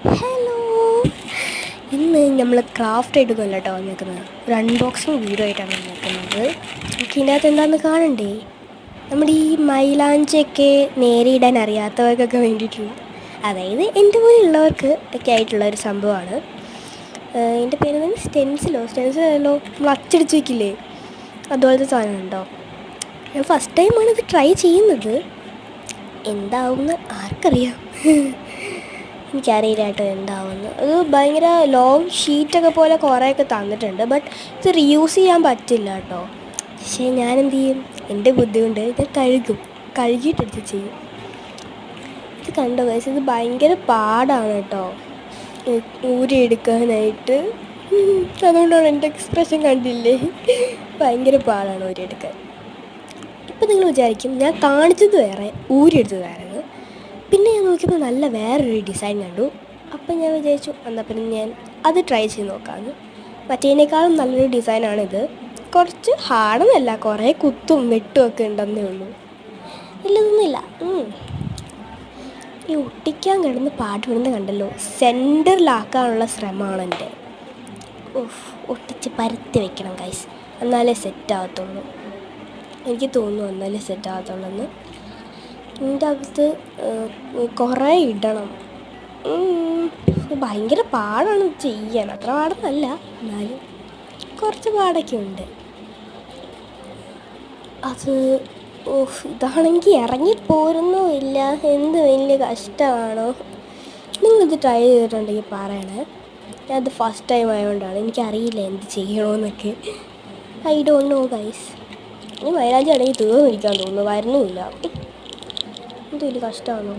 Hello, ഇന്ന് നമ്മൾ craft ആയിട്ടൊന്നുമല്ല കേട്ടോ വന്നേക്കുന്നത്. ഒരു അൺബോക്സിങ് വീഡിയോ ആയിട്ടാണ് വന്നേക്കുന്നത്. നമുക്ക് ഇതിൻ്റെ അകത്ത് എന്താണെന്ന് കാണണ്ടേ? നമ്മുടെ ഈ മൈലാഞ്ചിയൊക്കെ നേരിടാൻ അറിയാത്തവർക്കൊക്കെ വേണ്ടിയിട്ടുള്ള, അതായത് എൻ്റെ പോലെ ഉള്ളവർക്ക് ഒക്കെ ആയിട്ടുള്ള ഒരു സംഭവമാണ്. എൻ്റെ പേര് സ്റ്റെൻസിലല്ലോ നമ്മൾ അച്ചടിച്ച് വയ്ക്കില്ലേ, അതുപോലത്തെ സാധനം ഉണ്ടോ. ഞാൻ ഫസ്റ്റ് ടൈമാണ് ഇത് ട്രൈ ചെയ്യുന്നത്. എന്താവുമെന്ന് ആർക്കറിയാം. എനിക്കറിയില്ല കേട്ടോ എന്താവുമെന്ന്. അത് ഭയങ്കര ലോങ് ഷീറ്റൊക്കെ പോലെ കുറേയൊക്കെ തന്നിട്ടുണ്ട്. ബട്ട് ഇത് റീയൂസ് ചെയ്യാൻ പറ്റില്ല കേട്ടോ. പക്ഷേ ഞാനെന്ത് ചെയ്യും, എൻ്റെ ബുദ്ധി കൊണ്ട് ഞാൻ കഴുകിയിട്ടെടുത്ത് ചെയ്യും. ഇത് കണ്ടോ ഗൈസ്, ഇത് ഭയങ്കര പാടാണ് കേട്ടോ ഊരിയെടുക്കാനായിട്ട്. അതുകൊണ്ടാണ് എൻ്റെ എക്സ്പ്രഷൻ കണ്ടില്ലേ, ഭയങ്കര പാടാണ് ഊരിയെടുക്കാൻ. ഇപ്പം നിങ്ങൾ വിചാരിക്കും ഞാൻ കാണിച്ചത് വേറെ ഊരിയെടുത്തത് വേറെ. പിന്നെ ഞാൻ നോക്കിയപ്പോൾ നല്ല വേറൊരു ഡിസൈൻ കണ്ടു. അപ്പം ഞാൻ വിചാരിച്ചു എന്നാൽ പിന്നെ ഞാൻ അത് ട്രൈ ചെയ്ത് നോക്കാമെന്ന്. മറ്റേതിനേക്കാളും നല്ലൊരു ഡിസൈനാണിത്. കുറച്ച് ഹാർഡൊന്നുമല്ല, കുറേ കുത്തും വെട്ടും ഒക്കെ ഉണ്ടെന്നേ ഉള്ളൂ. ഇല്ലതൊന്നുമില്ല. ഈ ഒട്ടിക്കാൻ കിടന്ന് പാടുപെടുന്ന കണ്ടല്ലോ, സെൻറ്ററിലാക്കാനുള്ള ശ്രമമാണ് എൻ്റെ. ഒട്ടിച്ച് പരത്തി വെക്കണം ഗൈസ്, എന്നാലേ സെറ്റാകത്തുള്ളൂ. എനിക്ക് തോന്നുന്നു എന്നാലേ സെറ്റാകത്തുള്ളൂ. ഇതിൻ്റെ അകത്ത് കുറേ ഇടണം. ഭയങ്കര പാടാണ് ചെയ്യാൻ. അത്ര പാടൊന്നല്ല, എന്നാലും കുറച്ച് പാടൊക്കെ ഉണ്ട്. അത് ഇതാണെങ്കിൽ ഇറങ്ങിപ്പോരുന്നുമില്ല. എന്ത് വലിയ കഷ്ടമാണോ. നിങ്ങളിത് ട്രൈ ചെയ്തിട്ടുണ്ടെങ്കിൽ പറയണേ. ഞാനത് ഫസ്റ്റ് ടൈം ആയതുകൊണ്ടാണ്, എനിക്കറിയില്ല എന്ത് ചെയ്യണമെന്നൊക്കെ. I don't know guys. ഇനി മൈലാഞ്ചി ആണെങ്കിൽ തീർന്നിരിക്കാൻ തോന്നുന്നു, വരുന്നുമില്ല. എന്ത് വലിയ കഷ്ടമാണോ.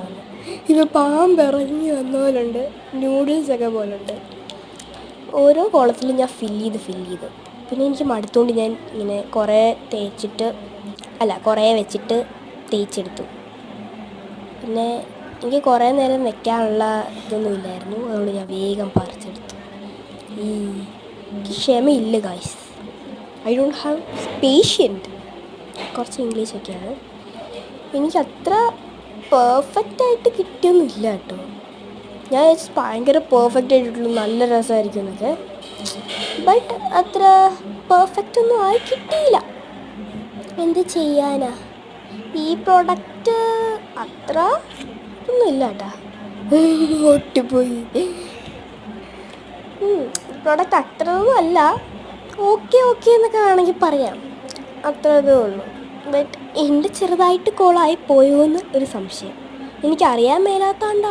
വന്നു ഇപ്പോൾ പാമ്പിറങ്ങി വന്ന പോലുണ്ട്, നൂഡിൽസൊക്കെ പോലുണ്ട്. ഓരോ കോളത്തിലും ഞാൻ ഫില്ല് ചെയ്ത് പിന്നെ എനിക്ക് മടുത്തുകൊണ്ട് ഞാൻ ഇങ്ങനെ കുറേ വെച്ചിട്ട് തേച്ചെടുത്തു. പിന്നെ എനിക്ക് കുറേ നേരം വെക്കാനുള്ള ഇതൊന്നും ഇല്ലായിരുന്നു, അതുകൊണ്ട് ഞാൻ വേഗം പറിച്ചെടുത്തു. എനിക്ക് ക്ഷമയില്ല guys, I don't have patient. കുറച്ച് ഇംഗ്ലീഷൊക്കെയാണ്. എനിക്കത്ര പെർഫെക്റ്റായിട്ട് കിട്ടിയൊന്നുമില്ല കേട്ടോ. ഞാൻ ഭയങ്കര പെർഫെക്റ്റ് ആയിട്ടുള്ളൂ, നല്ല രസമായിരിക്കും എന്നൊക്കെ. ബട്ട് അത്ര പെർഫെക്റ്റ് ഒന്നും ആയി കിട്ടിയില്ല. എന്ത് ചെയ്യാനാ, ഈ പ്രോഡക്റ്റ് അത്ര ഒന്നുമില്ല കേട്ടാ. ഒട്ടിപ്പോയി. പ്രോഡക്റ്റ് അത്ര ഒന്നും അല്ല. ഓക്കെ എന്നൊക്കെ വേണമെങ്കിൽ പറയാം, അത്ര ഇതേ ഉള്ളൂ. ബട്ട് എൻ്റെ ചെറുതായിട്ട് കോളായി പോയോ എന്ന് ഒരു സംശയം. എനിക്കറിയാൻ മേലാത്തതുകൊണ്ടാണ്.